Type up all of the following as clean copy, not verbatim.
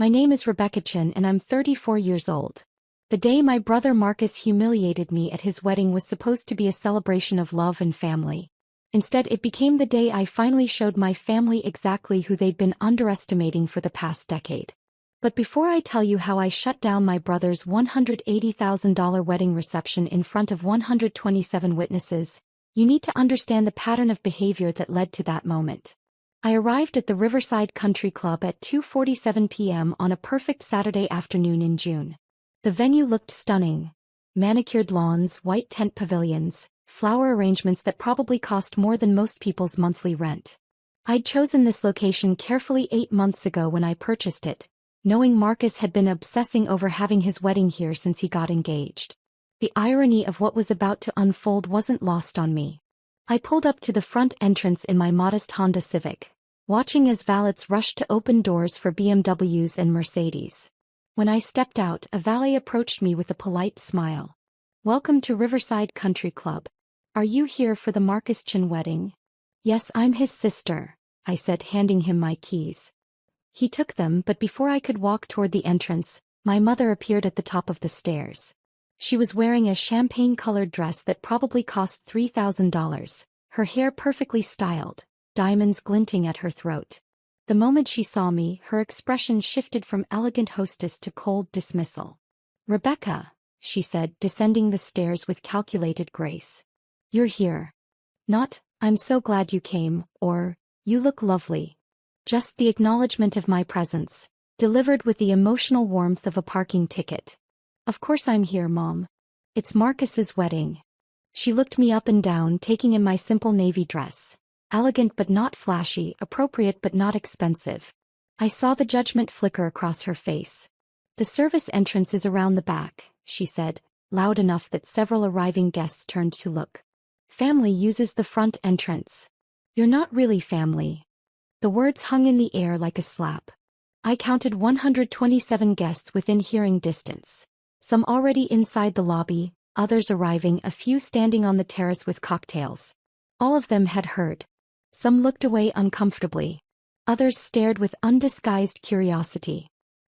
My name is Rebecca Chin and I'm 34 years old. The day my brother Marcus humiliated me at his wedding was supposed to be a celebration of love and family. Instead, it became the day I finally showed my family exactly who they'd been underestimating for the past decade. But before I tell you how I shut down my brother's $180,000 wedding reception in front of 127 witnesses, you need to understand the pattern of behavior that led to that moment. I arrived at the Riverside Country Club at 2:47 p.m. on a perfect Saturday afternoon in June. The venue looked stunning. Manicured lawns, white tent pavilions, flower arrangements that probably cost more than most people's monthly rent. I'd chosen this location carefully 8 months ago when I purchased it, knowing Marcus had been obsessing over having his wedding here since he got engaged. The irony of what was about to unfold wasn't lost on me. I pulled up to the front entrance in my modest Honda Civic, watching as valets rushed to open doors for BMWs and Mercedes. When I stepped out, a valet approached me with a polite smile. "Welcome to Riverside Country Club. Are you here for the Marcus Chin wedding?" "Yes, I'm his sister," I said, handing him my keys. He took them, but before I could walk toward the entrance, my mother appeared at the top of the stairs. She was wearing a champagne-colored dress that probably cost $3,000, her hair perfectly styled, diamonds glinting at her throat. The moment she saw me, her expression shifted from elegant hostess to cold dismissal. "Rebecca," she said, descending the stairs with calculated grace. "You're here." Not, "I'm so glad you came," or, "You look lovely." Just the acknowledgement of my presence, delivered with the emotional warmth of a parking ticket. "Of course I'm here, Mom. It's Marcus's wedding." She looked me up and down, taking in my simple navy dress. Elegant but not flashy, appropriate but not expensive. I saw the judgment flicker across her face. "The service entrance is around the back," she said, loud enough that several arriving guests turned to look. "Family uses the front entrance." "You're not really family." The words hung in the air like a slap. I counted 127 guests within hearing distance. Some already inside the lobby, others arriving, a few standing on the terrace with cocktails. All of them had heard. Some looked away uncomfortably. Others stared with undisguised curiosity.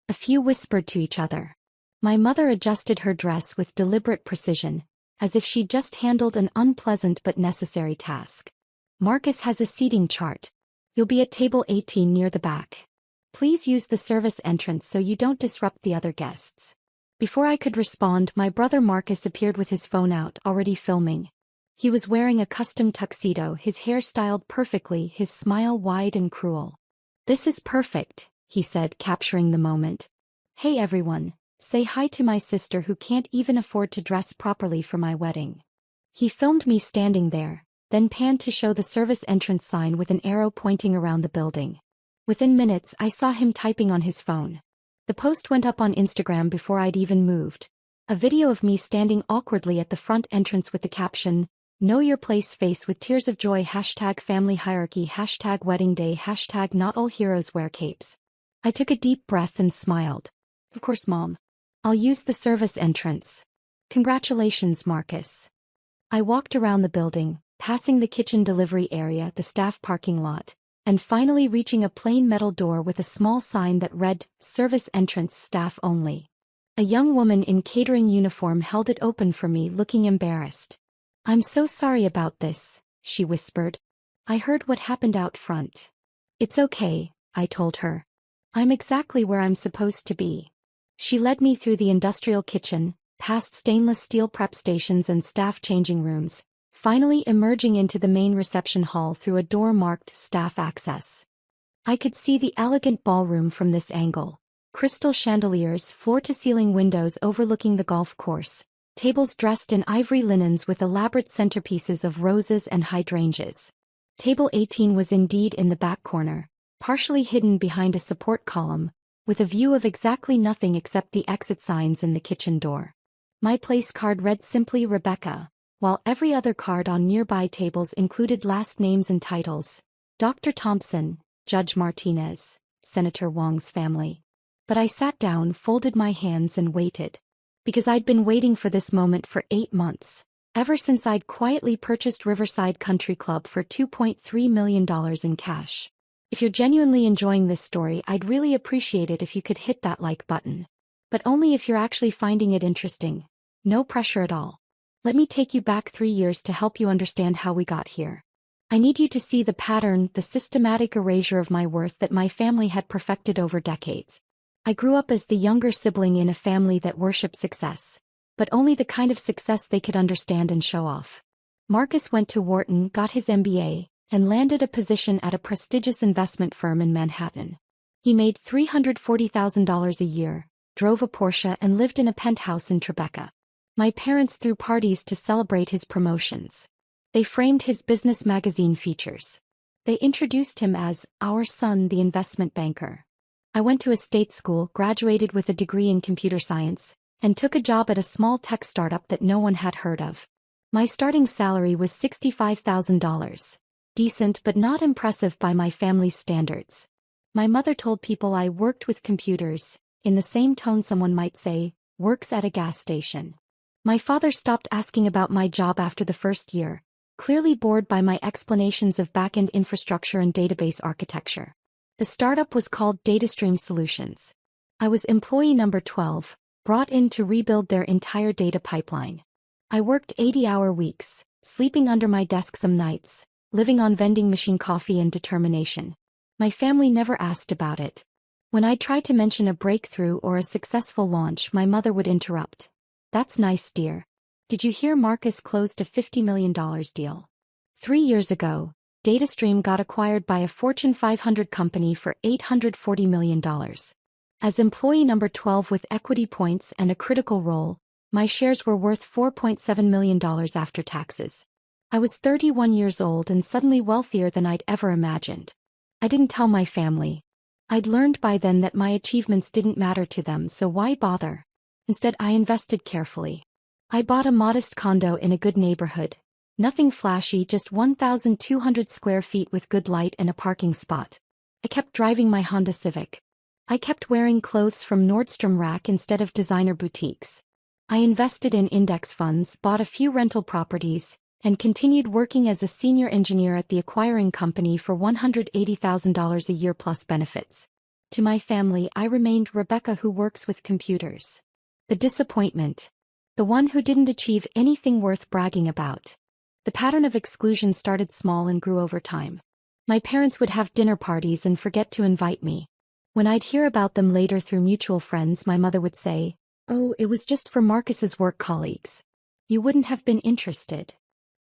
A few whispered to each other. My mother adjusted her dress with deliberate precision, as if she'd just handled an unpleasant but necessary task. "Marcus has a seating chart. You'll be at table 18 near the back. Please use the service entrance so you don't disrupt the other guests." Before I could respond, my brother Marcus appeared with his phone out, already filming. He was wearing a custom tuxedo, his hair styled perfectly, his smile wide and cruel. "This is perfect," he said, capturing the moment. "Hey everyone, say hi to my sister who can't even afford to dress properly for my wedding." He filmed me standing there, then panned to show the service entrance sign with an arrow pointing around the building. Within minutes, I saw him typing on his phone. The post went up on Instagram before I'd even moved. A video of me standing awkwardly at the front entrance with the caption, "Know your place" face with tears of joy, #family hierarchy, #wedding day, #not all heroes wear capes. I took a deep breath and smiled. "Of course, Mom. I'll use the service entrance." "Congratulations, Marcus." I walked around the building, passing the kitchen delivery area, the staff parking lot, and finally reaching a plain metal door with a small sign that read, "Service entrance, staff only." A young woman in catering uniform held it open for me, looking embarrassed. "I'm so sorry about this," she whispered. "I heard what happened out front." "It's okay," I told her. "I'm exactly where I'm supposed to be." She led me through the industrial kitchen, past stainless steel prep stations and staff changing rooms, finally emerging into the main reception hall through a door marked "Staff Access." I could see the elegant ballroom from this angle. Crystal chandeliers, floor-to-ceiling windows overlooking the golf course, tables dressed in ivory linens with elaborate centerpieces of roses and hydrangeas. Table 18 was indeed in the back corner, partially hidden behind a support column, with a view of exactly nothing except the exit signs and the kitchen door. My place card read simply Rebecca, while every other card on nearby tables included last names and titles: Dr. Thompson, Judge Martinez, Senator Wong's family. But I sat down, folded my hands and waited. Because I'd been waiting for this moment for 8 months. Ever since I'd quietly purchased Riverside Country Club for $2.3 million in cash. If you're genuinely enjoying this story, I'd really appreciate it if you could hit that like button. But only if you're actually finding it interesting. No pressure at all. Let me take you back 3 years to help you understand how we got here. I need you to see the pattern, the systematic erasure of my worth that my family had perfected over decades. I grew up as the younger sibling in a family that worshipped success. But only the kind of success they could understand and show off. Marcus went to Wharton, got his MBA, and landed a position at a prestigious investment firm in Manhattan. He made $340,000 a year, drove a Porsche and lived in a penthouse in Tribeca. My parents threw parties to celebrate his promotions. They framed his business magazine features. They introduced him as our son, the investment banker. I went to a state school, graduated with a degree in computer science, and took a job at a small tech startup that no one had heard of. My starting salary was $65,000. Decent but not impressive by my family's standards. My mother told people I worked with computers, in the same tone someone might say, works at a gas station. My father stopped asking about my job after the first year, clearly bored by my explanations of back-end infrastructure and database architecture. The startup was called DataStream Solutions. I was employee number 12, brought in to rebuild their entire data pipeline. I worked 80-hour weeks, sleeping under my desk some nights, living on vending machine coffee and determination. My family never asked about it. When I tried to mention a breakthrough or a successful launch, my mother would interrupt. That's nice, dear. Did you hear Marcus closed a $50 million deal? 3 years ago, DataStream got acquired by a Fortune 500 company for $840 million. As employee number 12 with equity points and a critical role, my shares were worth $4.7 million after taxes. I was 31 years old and suddenly wealthier than I'd ever imagined. I didn't tell my family. I'd learned by then that my achievements didn't matter to them, so why bother? Instead, I invested carefully. I bought a modest condo in a good neighborhood. Nothing flashy, just 1,200 square feet with good light and a parking spot. I kept driving my Honda Civic. I kept wearing clothes from Nordstrom Rack instead of designer boutiques. I invested in index funds, bought a few rental properties, and continued working as a senior engineer at the acquiring company for $180,000 a year plus benefits. To my family, I remained Rebecca who works with computers. The disappointment. The one who didn't achieve anything worth bragging about. The pattern of exclusion started small and grew over time. My parents would have dinner parties and forget to invite me. When I'd hear about them later through mutual friends, my mother would say, "Oh, it was just for Marcus's work colleagues. You wouldn't have been interested."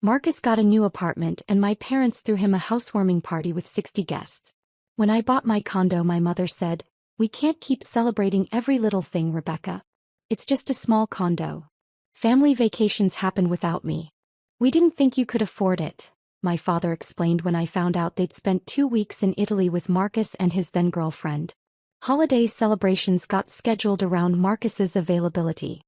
Marcus got a new apartment and my parents threw him a housewarming party with 60 guests. When I bought my condo, my mother said, "We can't keep celebrating every little thing, Rebecca. It's just a small condo. Family vacations happen without me." "We didn't think you could afford it," my father explained when I found out they'd spent 2 weeks in Italy with Marcus and his then-girlfriend. Holiday celebrations got scheduled around Marcus's availability.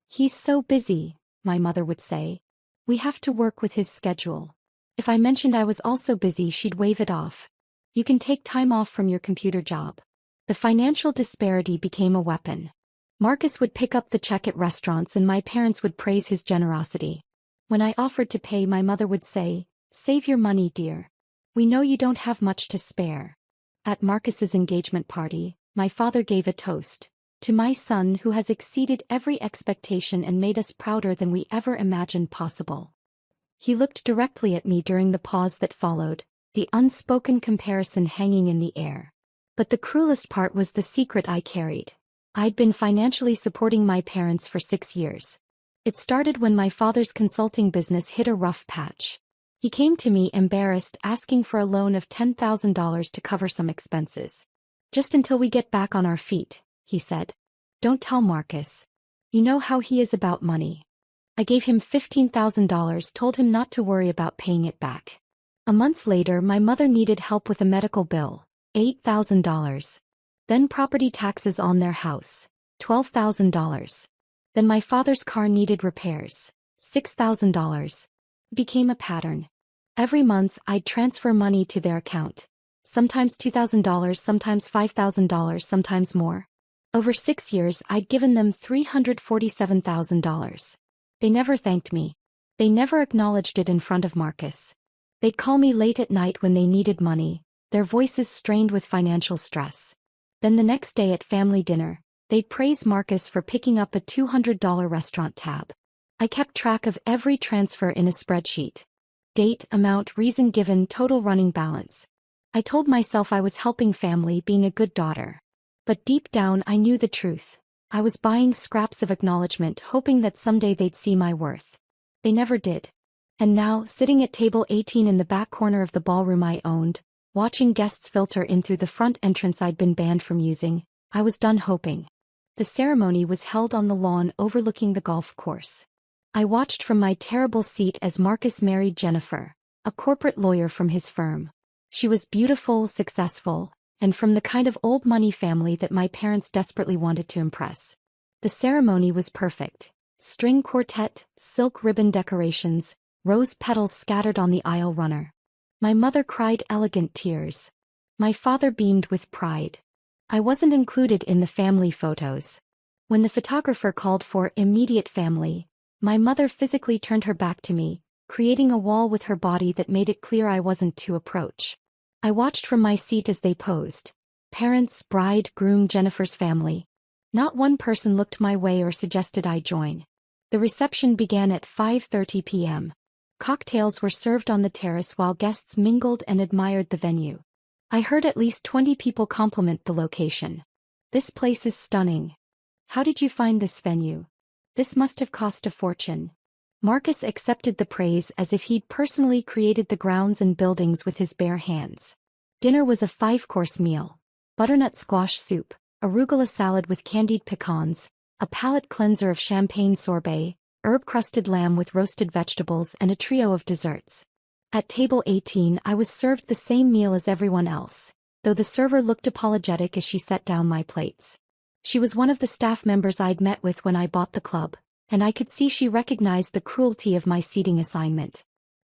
"He's so busy," my mother would say. "We have to work with his schedule." If I mentioned I was also busy, she'd wave it off. "You can take time off from your computer job." The financial disparity became a weapon. Marcus would pick up the check at restaurants and my parents would praise his generosity. When I offered to pay, my mother would say, "Save your money, dear. We know you don't have much to spare." At Marcus's engagement party, my father gave a toast. "To my son who has exceeded every expectation and made us prouder than we ever imagined possible." He looked directly at me during the pause that followed, the unspoken comparison hanging in the air. But the cruelest part was the secret I carried. I'd been financially supporting my parents for 6 years. It started when my father's consulting business hit a rough patch. He came to me embarrassed, asking for a loan of $10,000 to cover some expenses. "Just until we get back on our feet," he said. "Don't tell Marcus. You know how he is about money." I gave him $15,000, told him not to worry about paying it back. A month later, my mother needed help with a medical bill, $8,000. Then property taxes on their house, $12,000. Then my father's car needed repairs, $6,000. It became a pattern. Every month, I'd transfer money to their account. Sometimes $2,000, sometimes $5,000, sometimes more. Over 6 years, I'd given them $347,000. They never thanked me. They never acknowledged it in front of Marcus. They'd call me late at night when they needed money, their voices strained with financial stress. Then the next day at family dinner, they'd praise Marcus for picking up a $200 restaurant tab. I kept track of every transfer in a spreadsheet. Date, amount, reason given, total running balance. I told myself I was helping family, being a good daughter. But deep down I knew the truth. I was buying scraps of acknowledgement, hoping that someday they'd see my worth. They never did. And now, sitting at table 18 in the back corner of the ballroom I owned, watching guests filter in through the front entrance I'd been banned from using, I was done hoping. The ceremony was held on the lawn overlooking the golf course. I watched from my terrible seat as Marcus married Jennifer, a corporate lawyer from his firm. She was beautiful, successful, and from the kind of old money family that my parents desperately wanted to impress. The ceremony was perfect. String quartet, silk ribbon decorations, rose petals scattered on the aisle runner. My mother cried elegant tears. My father beamed with pride. I wasn't included in the family photos. When the photographer called for immediate family, my mother physically turned her back to me, creating a wall with her body that made it clear I wasn't to approach. I watched from my seat as they posed. Parents, bride, groom, Jennifer's family. Not one person looked my way or suggested I join. The reception began at 5:30 p.m. Cocktails were served on the terrace while guests mingled and admired the venue. I heard at least 20 people compliment the location. "This place is stunning. How did you find this venue? This must have cost a fortune." Marcus accepted the praise as if he'd personally created the grounds and buildings with his bare hands. Dinner was a 5-course meal. Butternut squash soup, arugula salad with candied pecans, a palate cleanser of champagne sorbet, herb-crusted lamb with roasted vegetables, and a trio of desserts. At table 18 I was served the same meal as everyone else, though the server looked apologetic as she set down my plates. She was one of the staff members I'd met with when I bought the club, and I could see she recognized the cruelty of my seating assignment.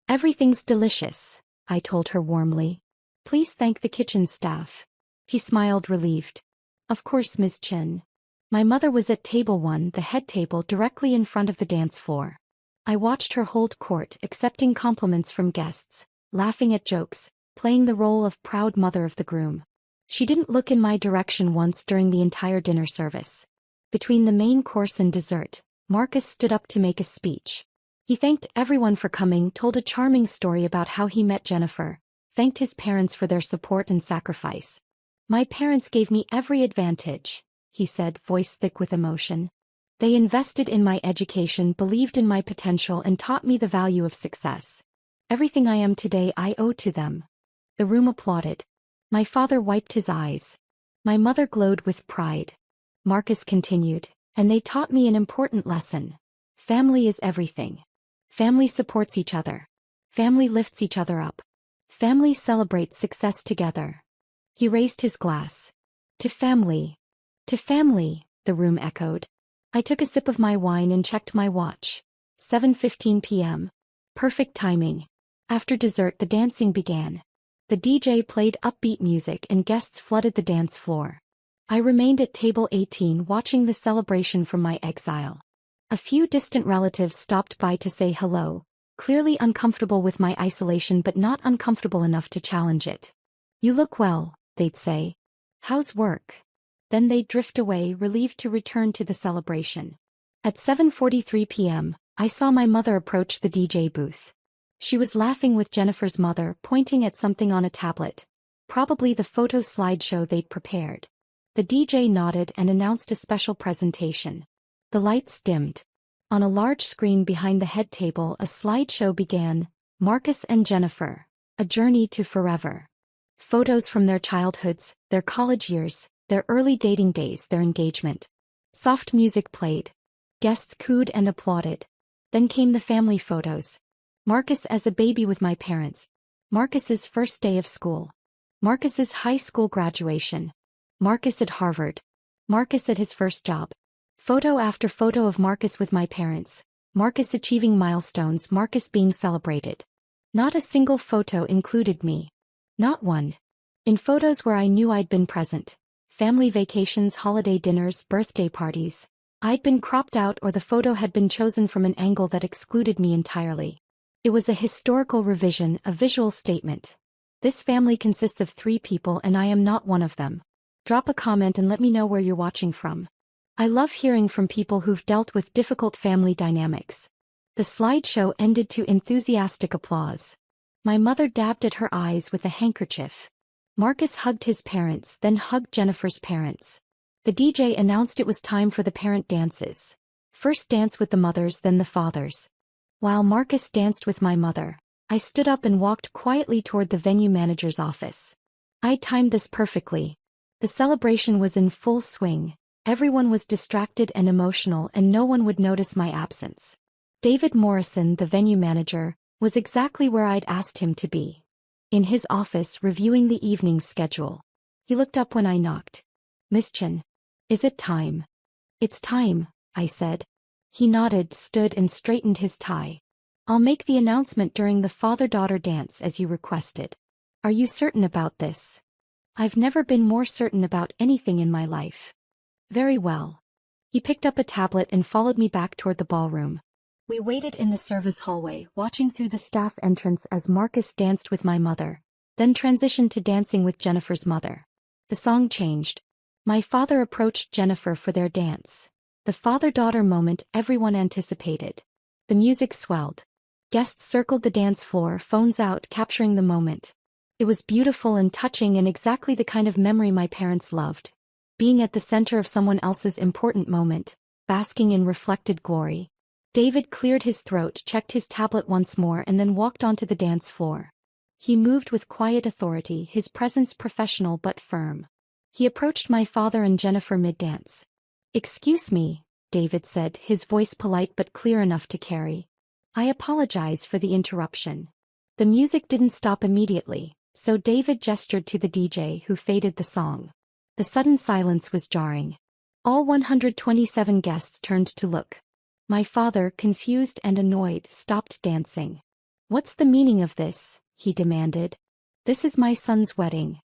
"Everything's delicious," I told her warmly. "Please thank the kitchen staff." She smiled relieved. "Of course, Ms. Chen." My mother was at table 1, the head table directly in front of the dance floor. I watched her hold court, accepting compliments from guests, laughing at jokes, playing the role of proud mother of the groom. She didn't look in my direction once during the entire dinner service. Between the main course and dessert, Marcus stood up to make a speech. He thanked everyone for coming, told a charming story about how he met Jennifer, thanked his parents for their support and sacrifice. "My parents gave me every advantage," he said, voice thick with emotion. "They invested in my education, believed in my potential, and taught me the value of success. Everything I am today I owe to them." The room applauded. My father wiped his eyes. My mother glowed with pride. Marcus continued, "And they taught me an important lesson. Family is everything. Family supports each other. Family lifts each other up. Family celebrates success together." He raised his glass. "To family. To family," the room echoed. I took a sip of my wine and checked my watch. 7:15 p.m. Perfect timing. After dessert the dancing began. The DJ played upbeat music and guests flooded the dance floor. I remained at table 18 watching the celebration from my exile. A few distant relatives stopped by to say hello, clearly uncomfortable with my isolation but not uncomfortable enough to challenge it. "You look well," they'd say. "How's work?" Then they'd drift away, relieved to return to the celebration. At 7:43 p.m., I saw my mother approach the DJ booth. She was laughing with Jennifer's mother, pointing at something on a tablet, probably the photo slideshow they'd prepared. The DJ nodded and announced a special presentation. The lights dimmed. On a large screen behind the head table a slideshow began, Marcus and Jennifer, a journey to forever. Photos from their childhoods, their college years, their early dating days, their engagement. Soft music played. Guests cooed and applauded. Then came the family photos. Marcus as a baby with my parents. Marcus's first day of school. Marcus's high school graduation. Marcus at Harvard. Marcus at his first job. Photo after photo of Marcus with my parents. Marcus achieving milestones, Marcus being celebrated. Not a single photo included me. Not one. In photos where I knew I'd been present, family vacations, holiday dinners, birthday parties, I'd been cropped out or the photo had been chosen from an angle that excluded me entirely. It was a historical revision, a visual statement. This family consists of 3 people and I am not one of them. Drop a comment and let me know where you're watching from. I love hearing from people who've dealt with difficult family dynamics. The slideshow ended to enthusiastic applause. My mother dabbed at her eyes with a handkerchief. Marcus hugged his parents, then hugged Jennifer's parents. The DJ announced it was time for the parent dances. First dance with the mothers, then the fathers. While Marcus danced with my mother, I stood up and walked quietly toward the venue manager's office. I timed this perfectly. The celebration was in full swing. Everyone was distracted and emotional and no one would notice my absence. David Morrison, the venue manager, was exactly where I'd asked him to be. In his office reviewing the evening's schedule. He looked up when I knocked. "Miss Chen, is it time?" "It's time," I said. He nodded, stood and straightened his tie. "I'll make the announcement during the father-daughter dance as you requested. Are you certain about this?" "I've never been more certain about anything in my life." "Very well." He picked up a tablet and followed me back toward the ballroom. We waited in the service hallway, watching through the staff entrance as Marcus danced with my mother, then transitioned to dancing with Jennifer's mother. The song changed. My father approached Jennifer for their dance. The father-daughter moment everyone anticipated. The music swelled. Guests circled the dance floor, phones out, capturing the moment. It was beautiful and touching and exactly the kind of memory my parents loved. Being at the center of someone else's important moment, basking in reflected glory. David cleared his throat, checked his tablet once more and then walked onto the dance floor. He moved with quiet authority, his presence professional but firm. He approached my father and Jennifer mid-dance. "Excuse me," David said, his voice polite but clear enough to carry. "I apologize for the interruption." The music didn't stop immediately, so David gestured to the DJ who faded the song. The sudden silence was jarring. All 127 guests turned to look. My father, confused and annoyed, stopped dancing. "What's the meaning of this?" he demanded. "This is my son's wedding."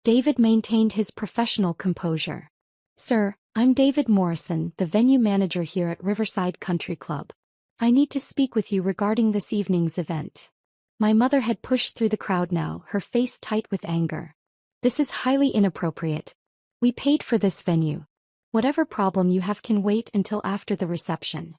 David maintained his professional composure. "Sir, I'm David Morrison, the venue manager here at Riverside Country Club. I need to speak with you regarding this evening's event." My mother had pushed through the crowd now, her face tight with anger. "This is highly inappropriate. We paid for this venue. Whatever problem you have can wait until after the reception."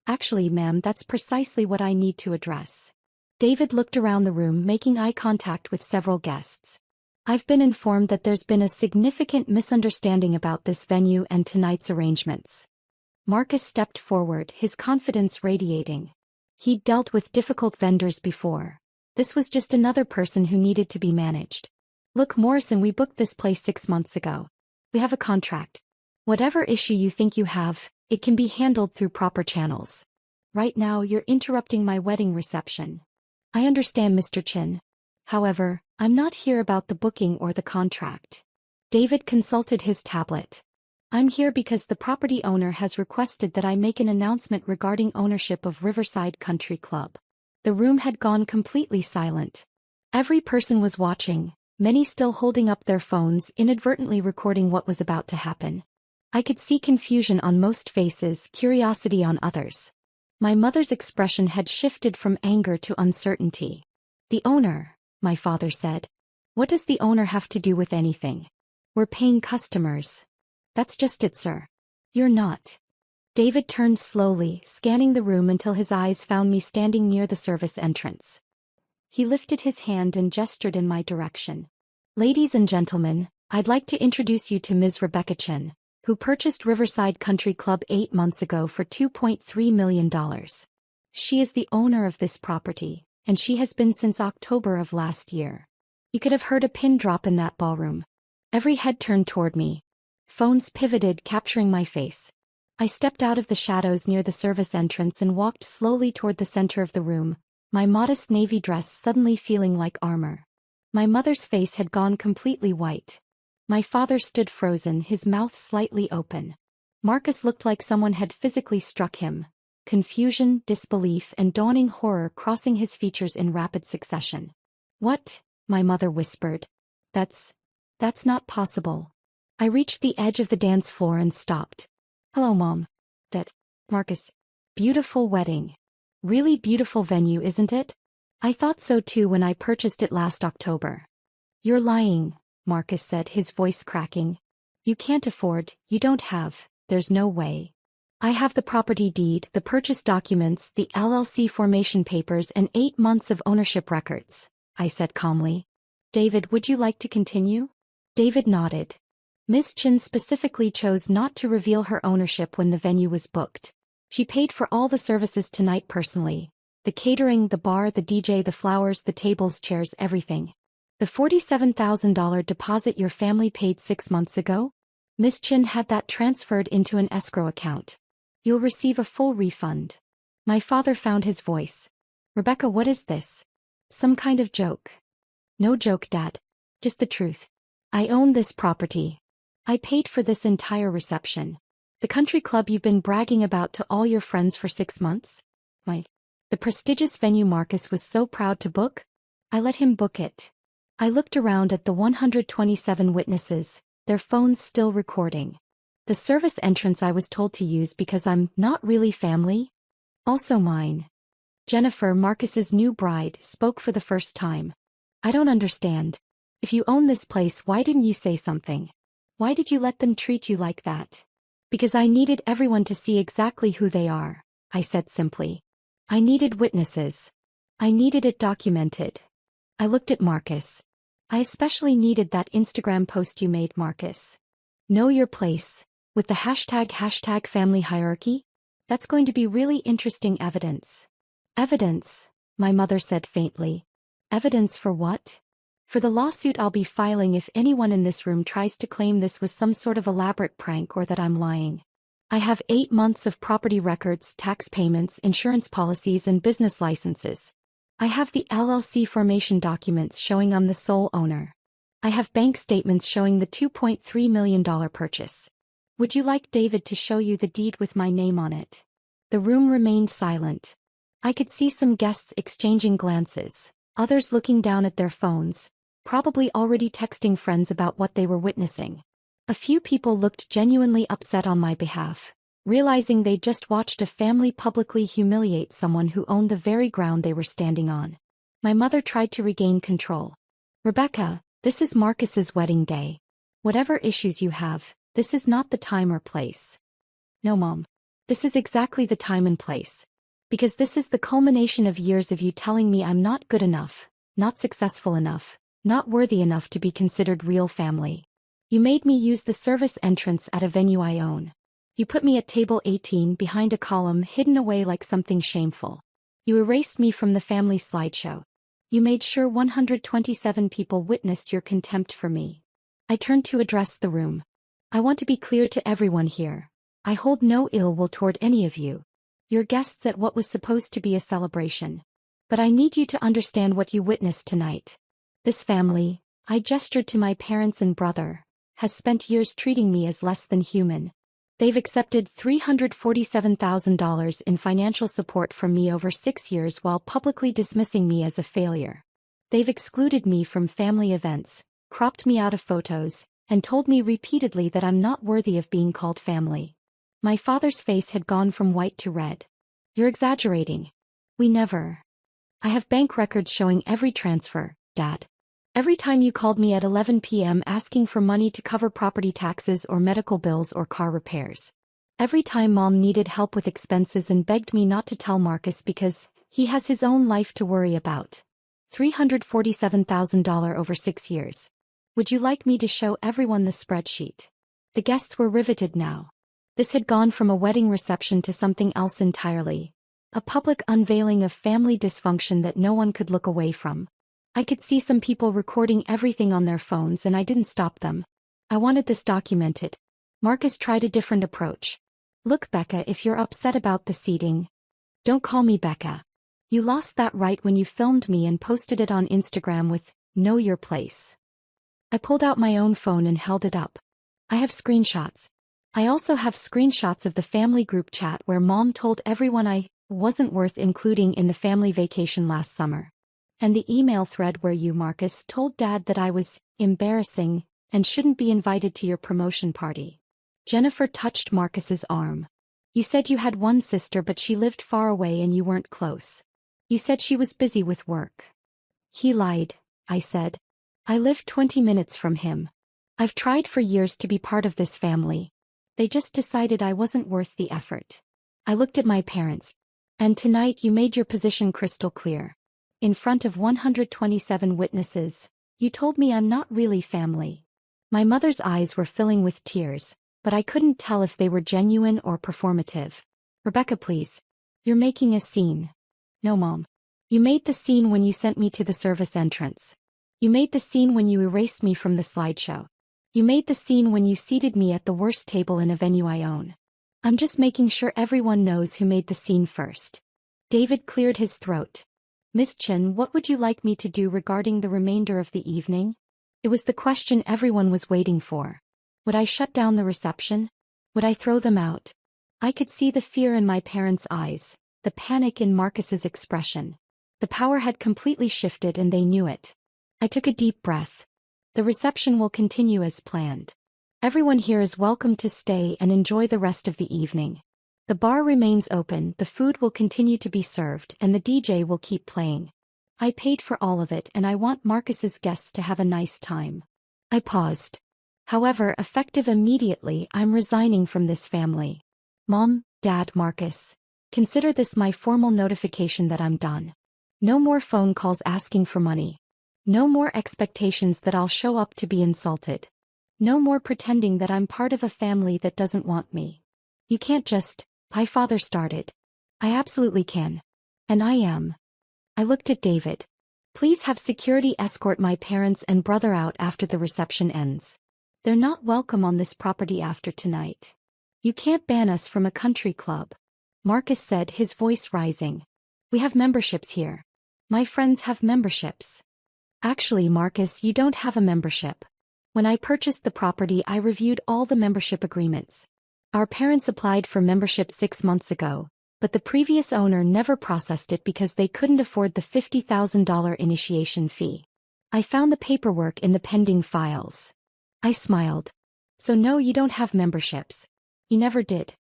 "Actually, ma'am, that's precisely what I need to address." David looked around the room, making eye contact with several guests. "I've been informed that there's been a significant misunderstanding about this venue and tonight's arrangements." Marcus stepped forward, his confidence radiating. He'd dealt with difficult vendors before. This was just another person who needed to be managed. "Look, Morrison, we booked this place 6 months ago. We have a contract. Whatever issue you think you have, it can be handled through proper channels. Right now you're interrupting my wedding reception." "I understand, Mr. Chin. However, I'm not here about the booking or the contract." David consulted his tablet. "I'm here because the property owner has requested that I make an announcement regarding ownership of Riverside Country Club." The room had gone completely silent. Every person was watching, many still holding up their phones, inadvertently recording what was about to happen. I could see confusion on most faces, curiosity on others. My mother's expression had shifted from anger to uncertainty. "The owner," my father said. "What does the owner have to do with anything? We're paying customers." "That's just it, sir. You're not." David turned slowly, scanning the room until his eyes found me standing near the service entrance. He lifted his hand and gestured in my direction. "Ladies and gentlemen, I'd like to introduce you to Ms. Rebecca Chen, who purchased Riverside Country Club 8 months ago for $2.3 million. She is the owner of this property, and she has been since October of last year." You could have heard a pin drop in that ballroom. Every head turned toward me. Phones pivoted, capturing my face. I stepped out of the shadows near the service entrance and walked slowly toward the center of the room, my modest navy dress suddenly feeling like armor. My mother's face had gone completely white. My father stood frozen, his mouth slightly open. Marcus looked like someone had physically struck him. Confusion, disbelief, and dawning horror crossing his features in rapid succession. "What?" my mother whispered. That's not possible." I reached the edge of the dance floor and stopped. "Hello, Mom. Dad. Marcus. Beautiful wedding. Really beautiful venue, isn't it? I thought so too when I purchased it last October." You're lying, Marcus said, his voice cracking. You can't afford, you don't have, there's no way. I have the property deed, the purchase documents, the LLC formation papers, and 8 months of ownership records, I said calmly. David, would you like to continue? David nodded. Miss Chin specifically chose not to reveal her ownership when the venue was booked. She paid for all the services tonight personally. The catering, the bar, the DJ, the flowers, the tables, chairs, everything. The $47,000 deposit your family paid 6 months ago? Miss Chin had that transferred into an escrow account. You'll receive a full refund. My father found his voice. Rebecca, what is this? Some kind of joke. No joke, Dad. Just the truth. I own this property. I paid for this entire reception. The country club you've been bragging about to all your friends for 6 months? The prestigious venue Marcus was so proud to book? I let him book it. I looked around at the 127 witnesses, their phones still recording. The service entrance I was told to use because I'm not really family? Also mine. Jennifer, Marcus's new bride, spoke for the first time. I don't understand. If you own this place, why didn't you say something? Why did you let them treat you like that? Because I needed everyone to see exactly who they are, I said simply. I needed witnesses. I needed it documented. I looked at Marcus. I especially needed that Instagram post you made, Marcus. Know your place. With the hashtag family hierarchy? That's going to be really interesting evidence. Evidence, my mother said faintly. Evidence for what? For the lawsuit I'll be filing if anyone in this room tries to claim this was some sort of elaborate prank or that I'm lying. I have 8 months of property records, tax payments, insurance policies, and business licenses. I have the LLC formation documents showing I'm the sole owner. I have bank statements showing the $2.3 million purchase. Would you like David to show you the deed with my name on it? The room remained silent. I could see some guests exchanging glances, others looking down at their phones, probably already texting friends about what they were witnessing. A few people looked genuinely upset on my behalf, realizing they'd just watched a family publicly humiliate someone who owned the very ground they were standing on. My mother tried to regain control. Rebecca, this is Marcus's wedding day. Whatever issues you have, this is not the time or place. No, Mom. This is exactly the time and place. Because this is the culmination of years of you telling me I'm not good enough, not successful enough, not worthy enough to be considered real family. You made me use the service entrance at a venue I own. You put me at table 18 behind a column hidden away like something shameful. You erased me from the family slideshow. You made sure 127 people witnessed your contempt for me. I turned to address the room. I want to be clear to everyone here. I hold no ill will toward any of you. You're guests at what was supposed to be a celebration. But I need you to understand what you witnessed tonight. This family, I gestured to my parents and brother, has spent years treating me as less than human. They've accepted $347,000 in financial support from me over 6 years while publicly dismissing me as a failure. They've excluded me from family events, cropped me out of photos, and told me repeatedly that I'm not worthy of being called family. My father's face had gone from white to red. You're exaggerating. We never. I have bank records showing every transfer, Dad. Every time you called me at 11 p.m. asking for money to cover property taxes or medical bills or car repairs. Every time Mom needed help with expenses and begged me not to tell Marcus because he has his own life to worry about. $347,000 over 6 years. Would you like me to show everyone the spreadsheet? The guests were riveted now. This had gone from a wedding reception to something else entirely. A public unveiling of family dysfunction that no one could look away from. I could see some people recording everything on their phones and I didn't stop them. I wanted this documented. Marcus tried a different approach. Look, Becca, if you're upset about the seating. Don't call me Becca. You lost that right when you filmed me and posted it on Instagram with, "Know your place." I pulled out my own phone and held it up. I have screenshots. I also have screenshots of the family group chat where Mom told everyone I wasn't worth including in the family vacation last summer. And the email thread where you, Marcus, told Dad that I was embarrassing and shouldn't be invited to your promotion party. Jennifer touched Marcus's arm. You said you had one sister but she lived far away and you weren't close. You said she was busy with work. He lied, I said. I live 20 minutes from him. I've tried for years to be part of this family. They just decided I wasn't worth the effort. I looked at my parents. And tonight you made your position crystal clear. In front of 127 witnesses, you told me I'm not really family. My mother's eyes were filling with tears, but I couldn't tell if they were genuine or performative. Rebecca, please. You're making a scene. No, Mom. You made the scene when you sent me to the service entrance. You made the scene when you erased me from the slideshow. You made the scene when you seated me at the worst table in a venue I own. I'm just making sure everyone knows who made the scene first. David cleared his throat. Miss Chen, what would you like me to do regarding the remainder of the evening? It was the question everyone was waiting for. Would I shut down the reception? Would I throw them out? I could see the fear in my parents' eyes, the panic in Marcus's expression. The power had completely shifted and they knew it. I took a deep breath. The reception will continue as planned. Everyone here is welcome to stay and enjoy the rest of the evening. The bar remains open, the food will continue to be served, and the DJ will keep playing. I paid for all of it and I want Marcus's guests to have a nice time. I paused. However, effective immediately, I'm resigning from this family. Mom, Dad, Marcus. Consider this my formal notification that I'm done. No more phone calls asking for money. No more expectations that I'll show up to be insulted. No more pretending that I'm part of a family that doesn't want me. You can't just, my father started. I absolutely can. And I am. I looked at David. Please have security escort my parents and brother out after the reception ends. They're not welcome on this property after tonight. You can't ban us from a country club. Marcus said, his voice rising. We have memberships here. My friends have memberships. Actually, Marcus, you don't have a membership. When I purchased the property, I reviewed all the membership agreements. Our parents applied for membership 6 months ago, but the previous owner never processed it because they couldn't afford the $50,000 initiation fee. I found the paperwork in the pending files. I smiled. So no, you don't have memberships. You never did.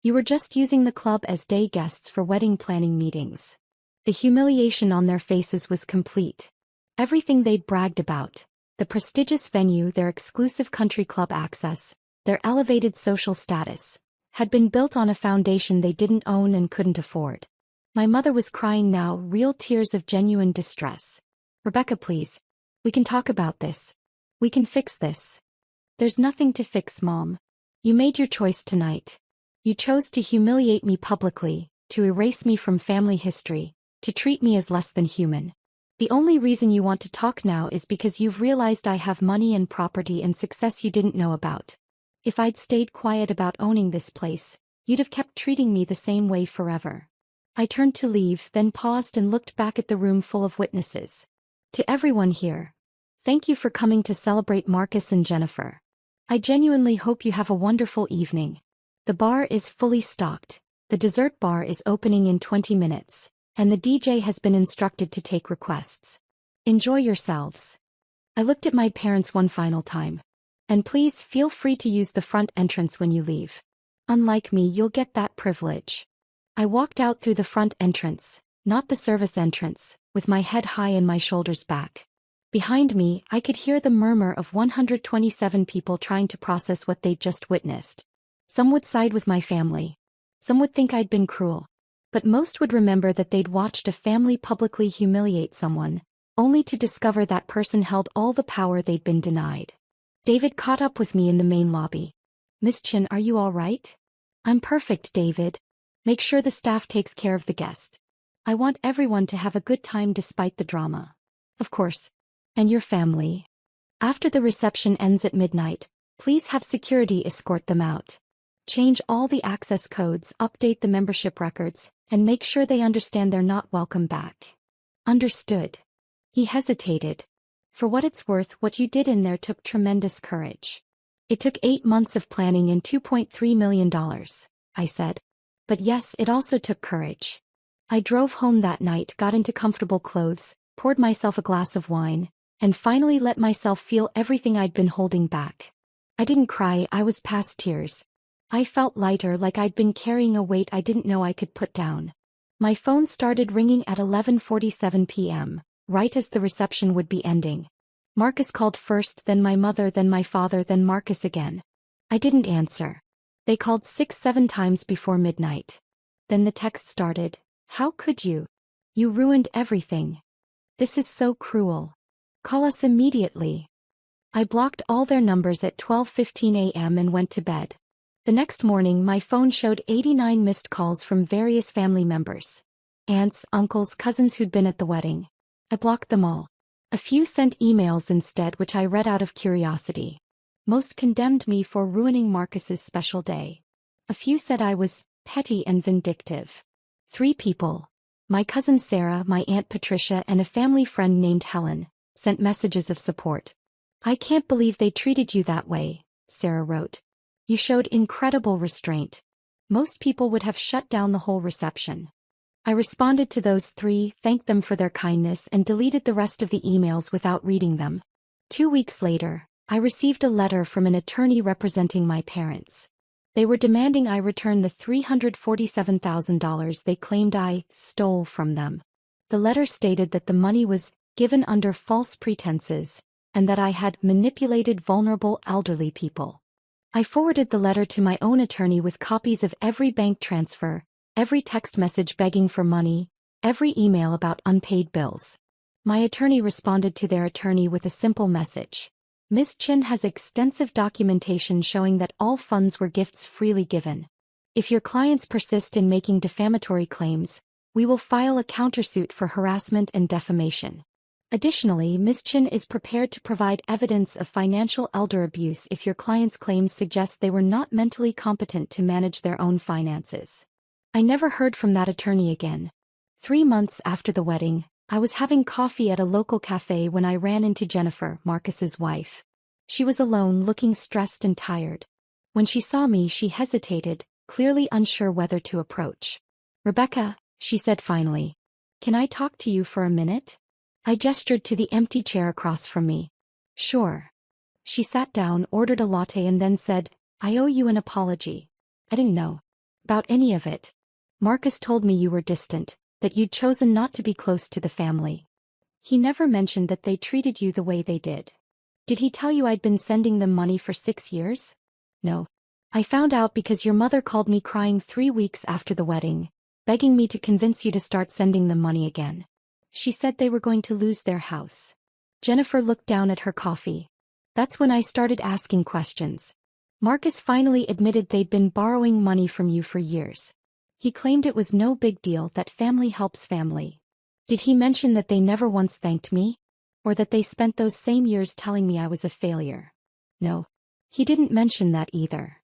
You were just using the club as day guests for wedding planning meetings. The humiliation on their faces was complete. Everything they'd bragged about, the prestigious venue, their exclusive country club access, their elevated social status, had been built on a foundation they didn't own and couldn't afford. My mother was crying now, real tears of genuine distress. Rebecca, please. We can talk about this. We can fix this. There's nothing to fix, Mom. You made your choice tonight. You chose to humiliate me publicly, to erase me from family history, to treat me as less than human. The only reason you want to talk now is because you've realized I have money and property and success you didn't know about. If I'd stayed quiet about owning this place, you'd have kept treating me the same way forever. I turned to leave, then paused and looked back at the room full of witnesses. To everyone here, thank you for coming to celebrate Marcus and Jennifer. I genuinely hope you have a wonderful evening. The bar is fully stocked. The dessert bar is opening in 20 minutes. And the DJ has been instructed to take requests. Enjoy yourselves. I looked at my parents one final time. And please feel free to use the front entrance when you leave. Unlike me, you'll get that privilege. I walked out through the front entrance, not the service entrance, with my head high and my shoulders back. Behind me, I could hear the murmur of 127 people trying to process what they'd just witnessed. Some would side with my family. Some would think I'd been cruel. But most would remember that they'd watched a family publicly humiliate someone, only to discover that person held all the power they'd been denied. David caught up with me in the main lobby. Miss Chen, are you all right? I'm perfect, David. Make sure the staff takes care of the guest. I want everyone to have a good time despite the drama. Of course. And your family. After the reception ends at midnight, please have security escort them out. Change all the access codes, update the membership records, and make sure they understand they're not welcome back. Understood. He hesitated. For what it's worth, what you did in there took tremendous courage. It took 8 months of planning and $2.3 million, I said. But yes, it also took courage. I drove home that night, got into comfortable clothes, poured myself a glass of wine, and finally let myself feel everything I'd been holding back. I didn't cry, I was past tears. I felt lighter, like I'd been carrying a weight I didn't know I could put down. My phone started ringing at 11:47 p.m., right as the reception would be ending. Marcus called first, then my mother, then my father, then Marcus again. I didn't answer. They called 6-7 times before midnight. Then the text started. How could you? You ruined everything. This is so cruel. Call us immediately. I blocked all their numbers at 12:15 a.m. and went to bed. The next morning my phone showed 89 missed calls from various family members. Aunts, uncles, cousins who'd been at the wedding. I blocked them all. A few sent emails instead, which I read out of curiosity. Most condemned me for ruining Marcus's special day. A few said I was petty and vindictive. 3 people, my cousin Sarah, my Aunt Patricia, and a family friend named Helen, sent messages of support. I can't believe they treated you that way, Sarah wrote. You showed incredible restraint. Most people would have shut down the whole reception. I responded to those 3, thanked them for their kindness, and deleted the rest of the emails without reading them. 2 weeks later, I received a letter from an attorney representing my parents. They were demanding I return the $347,000 they claimed I stole from them. The letter stated that the money was given under false pretenses, and that I had manipulated vulnerable elderly people. I forwarded the letter to my own attorney with copies of every bank transfer, every text message begging for money, every email about unpaid bills. My attorney responded to their attorney with a simple message. Ms. Chin has extensive documentation showing that all funds were gifts freely given. If your clients persist in making defamatory claims, we will file a countersuit for harassment and defamation. Additionally, Ms. Chin is prepared to provide evidence of financial elder abuse if your client's claims suggest they were not mentally competent to manage their own finances. I never heard from that attorney again. 3 months after the wedding, I was having coffee at a local cafe when I ran into Jennifer, Marcus's wife. She was alone, looking stressed and tired. When she saw me, she hesitated, clearly unsure whether to approach. Rebecca, she said finally. Can I talk to you for a minute? I gestured to the empty chair across from me. Sure. She sat down, ordered a latte, and then said, I owe you an apology. I didn't know about any of it. Marcus told me you were distant, that you'd chosen not to be close to the family. He never mentioned that they treated you the way they did. Did he tell you I'd been sending them money for 6 years? No. I found out because your mother called me crying 3 weeks after the wedding, begging me to convince you to start sending them money again. She said they were going to lose their house. Jennifer looked down at her coffee. That's when I started asking questions. Marcus finally admitted they'd been borrowing money from you for years. He claimed it was no big deal, that family helps family. Did he mention that they never once thanked me? Or that they spent those same years telling me I was a failure? No. He didn't mention that either.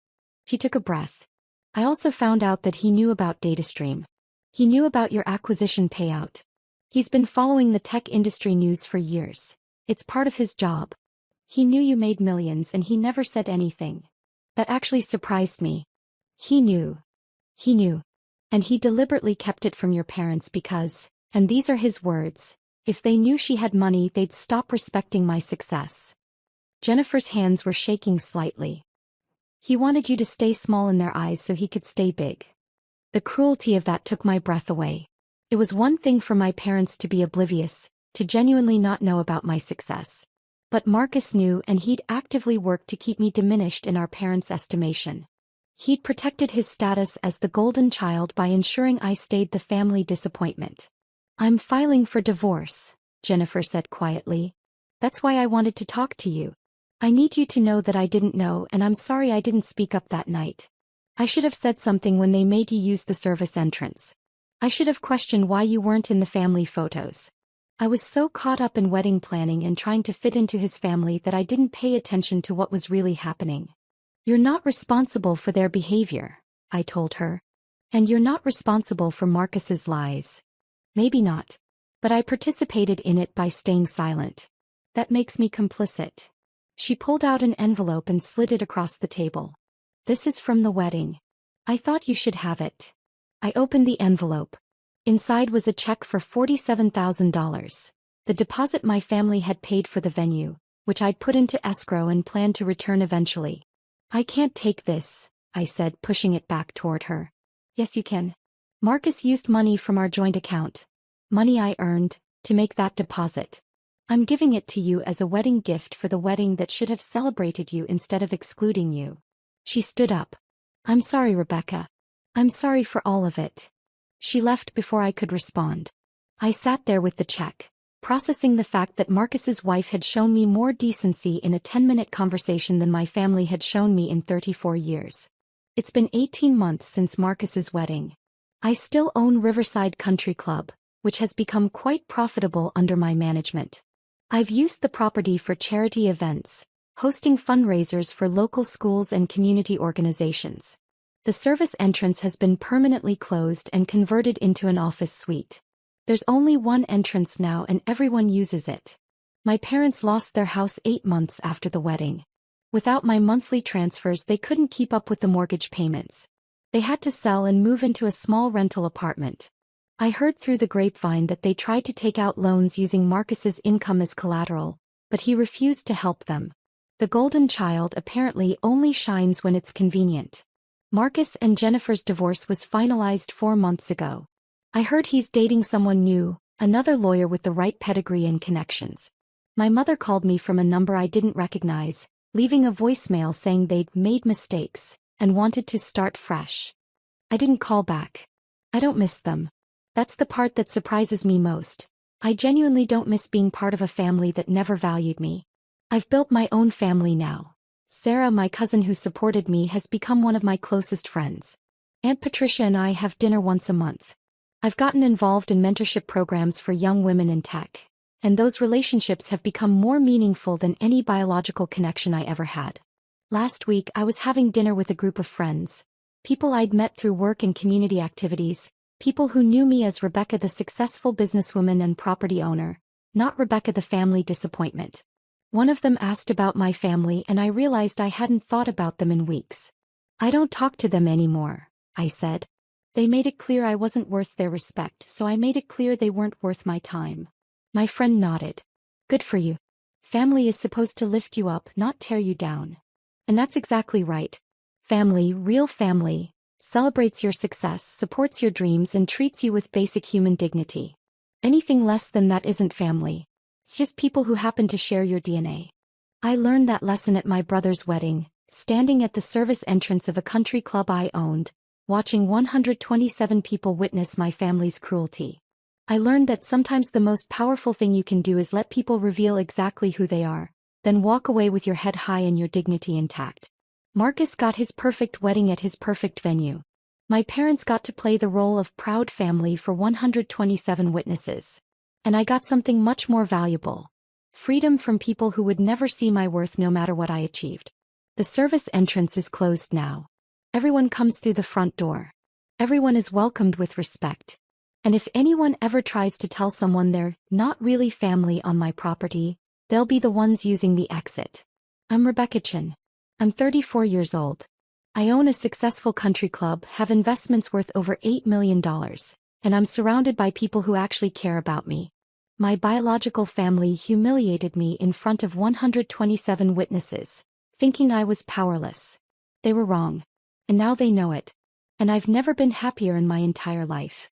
She took a breath. I also found out that he knew about DataStream. He knew about your acquisition payout. He's been following the tech industry news for years. It's part of his job. He knew you made millions and he never said anything. That actually surprised me. He knew. He knew. And he deliberately kept it from your parents because, and these are his words, if they knew she had money, they'd stop respecting my success. Jennifer's hands were shaking slightly. He wanted you to stay small in their eyes so he could stay big. The cruelty of that took my breath away. It was one thing for my parents to be oblivious, to genuinely not know about my success. But Marcus knew, and he'd actively worked to keep me diminished in our parents' estimation. He'd protected his status as the golden child by ensuring I stayed the family disappointment. I'm filing for divorce, Jennifer said quietly. That's why I wanted to talk to you. I need you to know that I didn't know, and I'm sorry I didn't speak up that night. I should have said something when they made you use the service entrance. I should have questioned why you weren't in the family photos. I was so caught up in wedding planning and trying to fit into his family that I didn't pay attention to what was really happening. You're not responsible for their behavior, I told her. And you're not responsible for Marcus's lies. Maybe not. But I participated in it by staying silent. That makes me complicit. She pulled out an envelope and slid it across the table. This is from the wedding. I thought you should have it. I opened the envelope. Inside was a check for $47,000. The deposit my family had paid for the venue, which I'd put into escrow and planned to return eventually. I can't take this, I said, pushing it back toward her. Yes, you can. Marcus used money from our joint account. Money I earned, to make that deposit. I'm giving it to you as a wedding gift for the wedding that should have celebrated you instead of excluding you. She stood up. I'm sorry, Rebecca. I'm sorry for all of it. She left before I could respond. I sat there with the check, processing the fact that Marcus's wife had shown me more decency in a 10-minute conversation than my family had shown me in 34 years. It's been 18 months since Marcus's wedding. I still own Riverside Country Club, which has become quite profitable under my management. I've used the property for charity events, hosting fundraisers for local schools and community organizations. The service entrance has been permanently closed and converted into an office suite. There's only one entrance now and everyone uses it. My parents lost their house 8 months after the wedding. Without my monthly transfers, they couldn't keep up with the mortgage payments. They had to sell and move into a small rental apartment. I heard through the grapevine that they tried to take out loans using Marcus's income as collateral, but he refused to help them. The golden child apparently only shines when it's convenient. Marcus and Jennifer's divorce was finalized 4 months ago. I heard he's dating someone new, another lawyer with the right pedigree and connections. My mother called me from a number I didn't recognize, leaving a voicemail saying they'd made mistakes and wanted to start fresh. I didn't call back. I don't miss them. That's the part that surprises me most. I genuinely don't miss being part of a family that never valued me. I've built my own family now. Sarah, my cousin who supported me, has become one of my closest friends. Aunt Patricia and I have dinner once a month. I've gotten involved in mentorship programs for young women in tech, and those relationships have become more meaningful than any biological connection I ever had. Last week I was having dinner with a group of friends, people I'd met through work and community activities, people who knew me as Rebecca the successful businesswoman and property owner, not Rebecca the family disappointment. One of them asked about my family and I realized I hadn't thought about them in weeks. I don't talk to them anymore, I said. They made it clear I wasn't worth their respect, so I made it clear they weren't worth my time. My friend nodded. Good for you. Family is supposed to lift you up, not tear you down. And that's exactly right. Family, real family, celebrates your success, supports your dreams, and treats you with basic human dignity. Anything less than that isn't family. It's just people who happen to share your DNA. I learned that lesson at my brother's wedding, standing at the service entrance of a country club I owned, watching 127 people witness my family's cruelty. I learned that sometimes the most powerful thing you can do is let people reveal exactly who they are, then walk away with your head high and your dignity intact. Marcus got his perfect wedding at his perfect venue. My parents got to play the role of proud family for 127 witnesses. And I got something much more valuable. Freedom from people who would never see my worth no matter what I achieved. The service entrance is closed now. Everyone comes through the front door. Everyone is welcomed with respect. And if anyone ever tries to tell someone they're not really family on my property, they'll be the ones using the exit. I'm Rebecca Chin. I'm 34 years old. I own a successful country club, have investments worth over $8 million, and I'm surrounded by people who actually care about me. My biological family humiliated me in front of 127 witnesses, thinking I was powerless. They were wrong. And now they know it. And I've never been happier in my entire life.